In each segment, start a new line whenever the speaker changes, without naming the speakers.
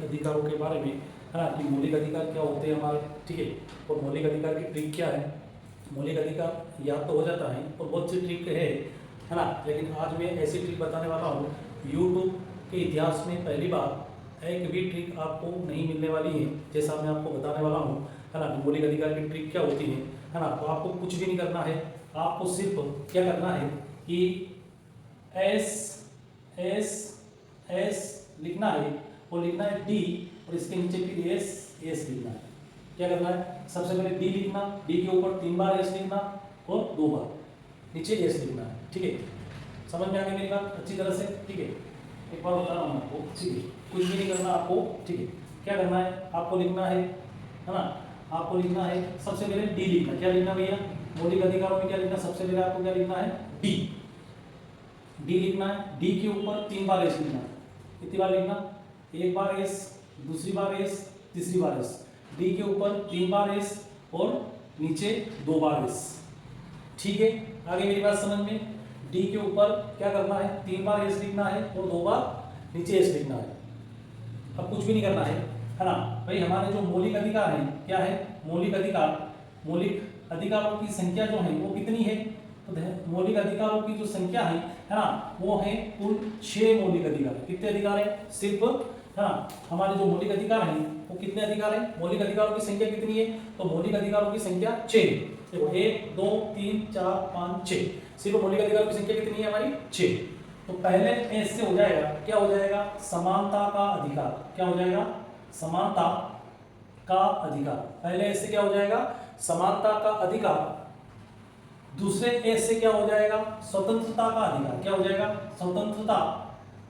अधिकारों के बारे में, है ना, कि मौलिक अधिकार क्या होते हैं हमारे, ठीक है, और मौलिक अधिकार की ट्रिक क्या है। मौलिक अधिकार याद तो हो जाता है और बहुत सी ट्रिक है ना, लेकिन आज मैं ऐसी ट्रिक बताने वाला हूँ यूट्यूब के इतिहास में पहली बार एक भी ट्रिक आपको नहीं मिलने वाली है, जैसा मैं आपको बताने वाला हूँ, है ना। मौलिक अधिकार की ट्रिक क्या होती है ना। तो आपको कुछ भी नहीं करना है, आपको सिर्फ क्या करना है कि एस एस एस लिखना है और लिखना है डी, और इसके नीचे फिर एस एस लिखना है। क्या करना है, सबसे पहले डी लिखना, डी के ऊपर 3 बार एस लिखना और 2 बार नीचे एस लिखना है, ठीक है। समझ में आ गई मेरी बात अच्छी तरह से, ठीक है। एक बार बता रहा हूँ आपको, ठीक है, कुछ भी नहीं करना आपको, ठीक है। क्या करना है, आपको लिखना है ना, आपको लिखना है सबसे पहले डी लिखना। क्या लिखना भैया, मौलिक अधिकारों में क्या लिखना, सबसे पहले आपको क्या लिखना है, डी। डी लिखना है, डी के ऊपर 3 बार एस लिखना है। कितनी बार लिखना, 1 बार एस, दूसरी बार एस, तीसरी बार एस। डी के ऊपर 3 बार एस और नीचे 2 बार एस, ठीक है। आगे मेरी बात समझ में, डी के ऊपर क्या करना है, 3 बार एस लिखना है और 2 बार नीचे एस लिखना है। अब कुछ भी नहीं करना है ना भाई। हमारे जो मौलिक अधिकार है, क्या है, मौलिक अधिकार, मौलिक अधिकारों की संख्या जो है वो कितनी है, तो मौलिक अधिकारों की जो संख्या है ना, वो है कुल 6 मौलिक अधिकार। कितने अधिकार है, सिर्फ, है ना। हमारे जो मौलिक अधिकार हैं वो कितने अधिकार हैं, मौलिक अधिकारों की संख्या कितनी है, तो मौलिक अधिकारों की संख्या 6। देखो 1 2 3 4 5 6, सिर्फ मौलिक अधिकारों की संख्या कितनी है हमारी, 6। तो पहले एस से हो जाएगा, क्या हो जाएगा, समानता का अधिकार। क्या हो जाएगा, समानता का अधिकार। पहले एस से क्या हो जाएगा, समानता का अधिकार। दूसरे एस से क्या हो जाएगा, स्वतंत्रता का अधिकार। क्या हो जाएगा, स्वतंत्रता,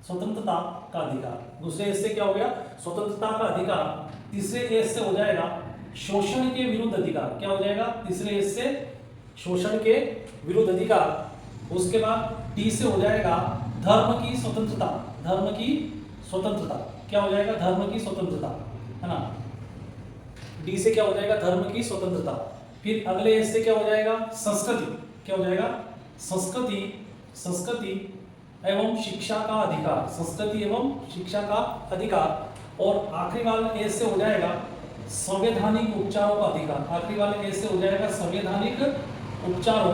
स्वतंत्रता का अधिकार। दूसरे एस से क्या हो गया, स्वतंत्रता का अधिकार। तीसरे एस से हो जाएगा शोषण के विरुद्ध अधिकार। क्या हो जाएगा, तीसरे एस से शोषण के विरुद्ध अधिकार। उसके बाद टी से हो जाएगा धर्म की स्वतंत्रता। धर्म की स्वतंत्रता, क्या हो जाएगा, धर्म की स्वतंत्रता, है ना। डी से क्या हो जाएगा, धर्म की स्वतंत्रता। फिर अगले एस से क्या हो जाएगा, संस्कृति। क्या हो जाएगा, संस्कृति, संस्कृति एवं शिक्षा का अधिकार। संस्कृति एवं शिक्षा का अधिकार। और आखिरी वाले एस से हो जाएगा संवैधानिक उपचारों का अधिकार। आखिरी वाले एस से हो जाएगा संवैधानिक उपचारों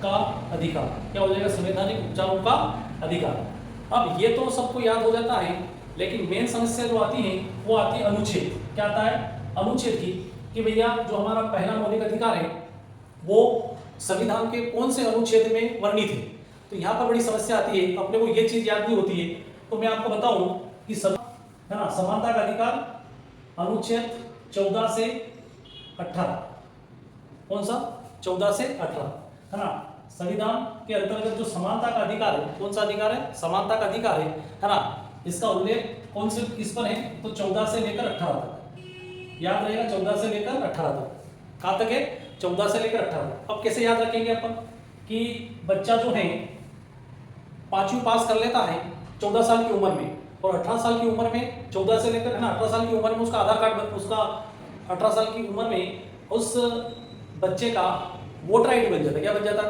का अधिकार। क्या हो जाएगा, संवैधानिक उपचारों का अधिकार। अब ये तो सबको याद हो जाता है, लेकिन मेन समस्या जो आती है वो आती है अनुच्छेद। क्या आता है, अनुच्छेद की, कि भैया जो हमारा पहला मौलिक अधिकार है वो संविधान के कौन से अनुच्छेद में वर्णित है। तो यहाँ पर बड़ी समस्या आती है, अपने को ये चीज याद नहीं होती है। तो मैं आपको बताऊं कि है ना, समानता का अधिकार अनुच्छेद 14 से 18। कौन सा, 14 से 18, है ना। संविधान के अंतर्गत जो समानता का अधिकार है, कौन सा अधिकार है, समानता का अधिकार है ना। इसका उल्लेख कौन से किस पर है, तो 14 से लेकर 18 तक। याद रहेगा, 14 से लेकर 18 तक। कहां तक है, 14 से लेकर 18। अब कैसे याद रखेंगे अपन, कि बच्चा जो है 5वीं पास कर लेता है 14 साल की उम्र में, और 18 साल की उम्र में 14 से लेकर, है ना, 18 साल की उम्र में उसका आधार कार्ड, उसका 18 साल की उम्र में उस बच्चे का वोटर आईडी बन जाता है। क्या बन जाता,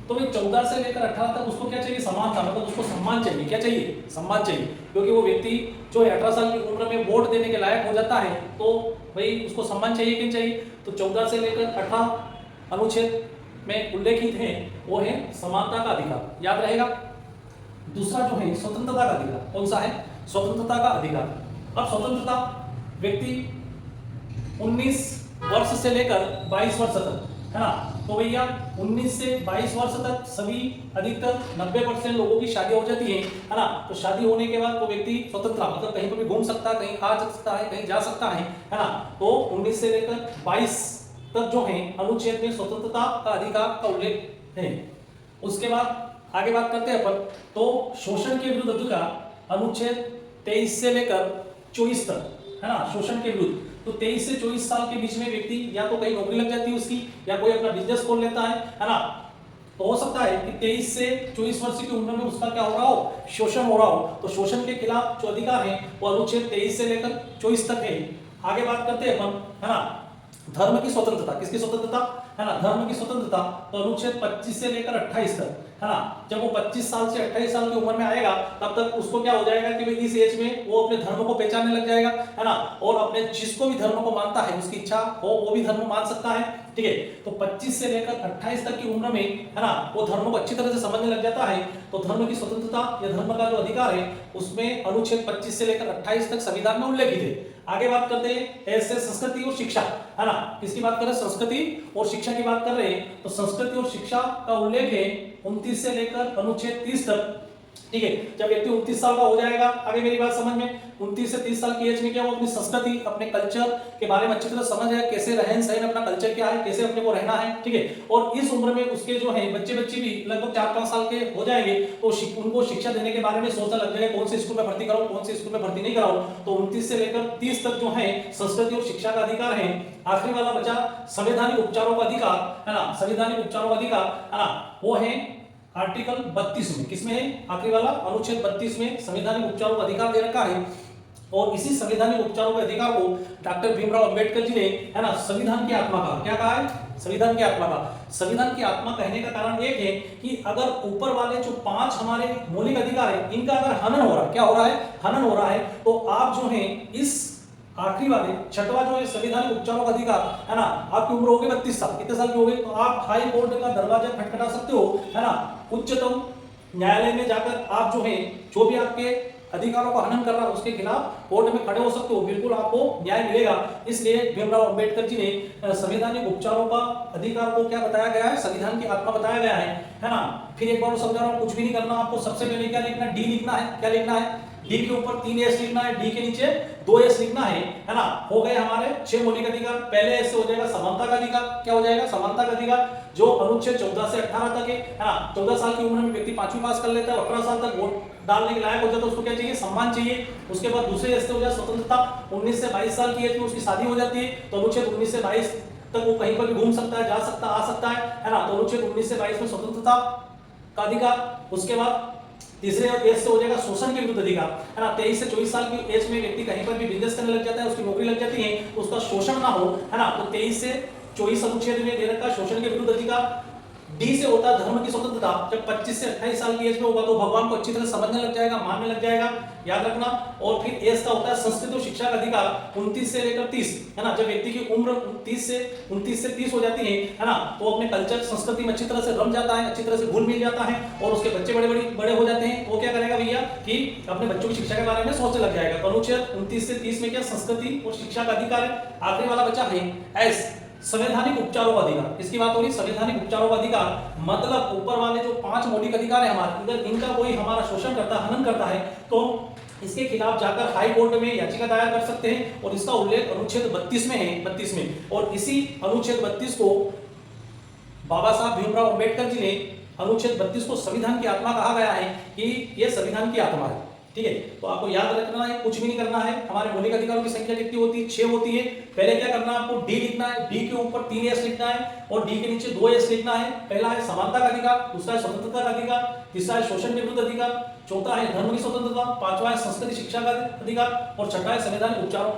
तो भाई 14 से लेकर 18 तक उसको क्या चाहिए, समानता, मतलब उसको सम्मान चाहिए। क्या चाहिए, सम्मान चाहिए, क्योंकि वो व्यक्ति जो 18 साल की उम्र में वोट देने के लायक हो जाता है, तो भाई उसको सम्मान चाहिए कि नहीं चाहिए। तो 14 से लेकर 18 अनुच्छेद में उल्लेखित है वो है समानता का अधिकार। याद रहेगा। दूसरा जो है स्वतंत्रता का अधिकार। कौन सा है, स्वतंत्रता का अधिकार। अब स्वतंत्रता, व्यक्ति 19 वर्ष से लेकर 22 वर्ष तक, है ना। तो भैया 19 से 22 वर्ष तक सभी अधिकतर 90% लोगों की शादी हो जाती है ना। तो शादी होने के बाद वो व्यक्ति स्वतंत्र, मतलब कहीं पर भी घूम सकता है, कहीं आ सकता है, कहीं जा सकता है ना। तो 19 से लेकर 22 तक जो है अनुच्छेद में स्वतंत्रता का अधिकार का उल्लेख है। उसके बाद आगे बात करते हैं अपन, तो शोषण के विरुद्ध अधिकार अनुच्छेद 23 से लेकर 24 तक, है ना। शोषण के विरुद्ध, तो 23 से 24 साल के बीच में व्यक्ति या तो कहीं नौकरी लग जाती है उसकी, या कोई अपना बिजनेस खोल लेता है ना। तो हो सकता है कि 23 से 24 वर्ष की उम्र में उसका क्या हो रहा हो, शोषण हो रहा हो। तो शोषण के खिलाफ जो अधिकार है वो अनुच्छेद 23 से लेकर 24 तक है। आगे बात करते हैं अपन, है ना, धर्म की स्वतंत्रता। किसकी स्वतंत्रता, है ना, धर्म की स्वतंत्रता। तो अनुच्छेद 25 से लेकर 28 तक, है ना, जब वो 25 साल से 28 साल की उम्र में आएगा तब तक उसको क्या हो जाएगा कि भाई इस एज में वो अपने धर्म को पहचानने लग जाएगा, है ना, और अपने जिसको भी धर्म को मानता है उसकी इच्छा हो वो भी धर्म मान सकता है, ठीक है। तो 25 से लेकर 28 तक की उम्र में, है ना, वो धर्म को अच्छी तरह से समझने लग जाता है। तो धर्म की स्वतंत्रता या धर्म का जो अधिकार है उसमें अनुच्छेद 25 से लेकर 28 तक संविधान में उल्लेखित है। आगे बात करते हैं ऐसे संस्कृति और शिक्षा, है ना, किसकी बात कर रहे हैं, संस्कृति और शिक्षा की बात कर रहे हैं। तो संस्कृति और शिक्षा का उल्लेख है 29 से लेकर अनुच्छेद 30 तक, ठीक है। जब व्यक्ति 29 साल का हो जाएगा, आगे मेरी बात समझ में, 29 से 30 साल की एज में क्या वो अपनी संस्कृति, अपने कल्चर के बारे में अच्छी तरह समझ है, कैसे रहन सहन, अपना कल्चर क्या है, कैसे अपने को रहना है, ठीक है। और इस उम्र में उसके जो है बच्चे बच्ची भी लगभग 4-5 साल के हो जाएंगे तो उनको शिक्षा देने के बारे में सोचना लग जाएगा, कौन से स्कूल में भर्ती कराओ, कौन से स्कूल में भर्ती नहीं कराओ। तो 29 से लेकर 30 तक जो है संस्कृति और शिक्षा का अधिकार है। आखिरी वाला बचा संवैधानिक उपचारों का अधिकार, है ना, संवैधानिक उपचारों का अधिकार, है ना, वो है आर्टिकल 32 में, किसमें है, आखिरी वाला अनुच्छेद 32 में संवैधानिक उपचारों का अधिकार दे रखा है। और इसी संवैधानिक उपचारों के अधिकार को डॉक्टर भीमराव अंबेडकर जी ने, है ना, संविधान की आत्मा कहा। क्या कहा है, संविधान की आत्मा कहा। संविधान की आत्मा कहने का कारण एक है कि अगर ऊपर वाले जो 5 हमारे मौलिक अधिकार है इनका अगर हनन हो रहा है, क्या हो रहा है, हनन हो रहा है, तो आप जो है इस आखिरी वाले छठवां जो है संवैधानिक उपचारों का अधिकार, है ना, आपकी उम्र हो गई 32 साल, कितने साल की हो गई, तो आप हाई कोर्ट का दरवाजा खटखटा सकते हो, है ना, उच्चतम न्यायालय में जाकर आप जो है जो भी आपके अधिकारों का हनन कर रहा है उसके खिलाफ कोर्ट में खड़े हो सकते हो, बिल्कुल आपको न्याय मिलेगा। इसलिए भीमराव अंबेडकर जी ने संवैधानिक उपचारों का अधिकार को क्या बताया गया है, संविधान की आत्मा बताया गया है ना। फिर एक बार समझा रहा हूं, कुछ भी नहीं करना आपको, सबसे पहले क्या लिखना है, डी लिखना है। क्या लिखना है, डी के ऊपर 3 एस लिखना है, डी के नीचे 2 एस लिखना है ना। हो गए हमारे 6 मौलिक अधिकार। पहले एस से हो जाएगा समानता का अधिकार। क्या हो जाएगा, समानता का अधिकार, जो अनुच्छेद 14 से 18 तक है ना। 14 साल की उम्र में व्यक्ति 5वीं पास कर लेता है, 18 साल तक वोट डालने के लायक हो जाता है, उसको क्या चाहिए, सम्मान चाहिए। उसके बाद दूसरे एस से हो जाए स्वतंत्रता। 19 से 22 साल की एज में उसकी शादी हो जाती है, तो अनुच्छेद 19 से 22 तक वो कहीं पर भी घूम सकता है, जा सकता, आ सकता है ना। तो अनुच्छेद 19 से 22 में स्वतंत्रता का अधिकार। उसके बाद तीसरे एज से हो जाएगा शोषण के विरुद्ध अधिकार, है ना। 23 से 24 साल की एज में व्यक्ति कहीं पर भी बिजनेस करने लग जाता है, उसकी नौकरी लग जाती है, तो उसका शोषण ना हो, है ना। तो 23 से 24 अनुच्छेद में दे रखा है शोषण के विरुद्ध अधिकार। डी से होता है धर्म की स्वतंत्रता। जब 25 से 28 साल की एज में होगा तो भगवान को अच्छी तरह समझने लग जाएगा, मानने लग जाएगा, याद रखना। और फिर एज का होता है संस्कृति और शिक्षा का अधिकार, 29 से लेकर 30, है ना। जब व्यक्ति की उम्र 29 से 30 हो जाती है ना, तो अपने कल्चर संस्कृति में अच्छी तरह से रम जाता है, अच्छी तरह से घुल मिल जाता है, और उसके बच्चे बड़े हो जाते हैं। वो क्या करेगा भैया कि अपने बच्चों की शिक्षा के बारे में सोचने लग जाएगा। तो अनुच्छेद 29 से 30 में क्या संस्कृति और शिक्षा का अधिकार है। आखिरी वाला बचा है एस, संवैधानिक उपचारों का अधिकार। किसकी बात हो रही, संवैधानिक उपचारों का अधिकार, मतलब ऊपर वाले जो 5 मौलिक अधिकार है हमारे, अगर इनका कोई हमारा शोषण करता है, हनन करता है, तो इसके खिलाफ जाकर हाई कोर्ट में याचिका दायर कर सकते हैं। और इसका उल्लेख अनुच्छेद 32 में है, 32 में। और इसी अनुच्छेद 32 को बाबा साहब भीमराव अंबेडकर जी ने, अनुच्छेद 32 को संविधान की आत्मा कहा गया है कि यह संविधान की आत्मा है, ठीक है। तो आपको याद रखना है, कुछ भी नहीं करना है। हमारे मौलिक अधिकारों की संख्या कितनी होती है, 6 होती है। पहले क्या करना है आपको, डी लिखना है, डी के ऊपर 3 एस लिखना है, और डी के नीचे 2 एस लिखना है। पहला है समानता का अधिकार, दूसरा है स्वतंत्रता का अधिकार, तीसरा है शोषण के विरुद्ध अधिकार, चौथा है धर्म की स्वतंत्रता, पांचवा है संस्कृति शिक्षा का अधिकार, और छठा है संवैधानिक उपचारों का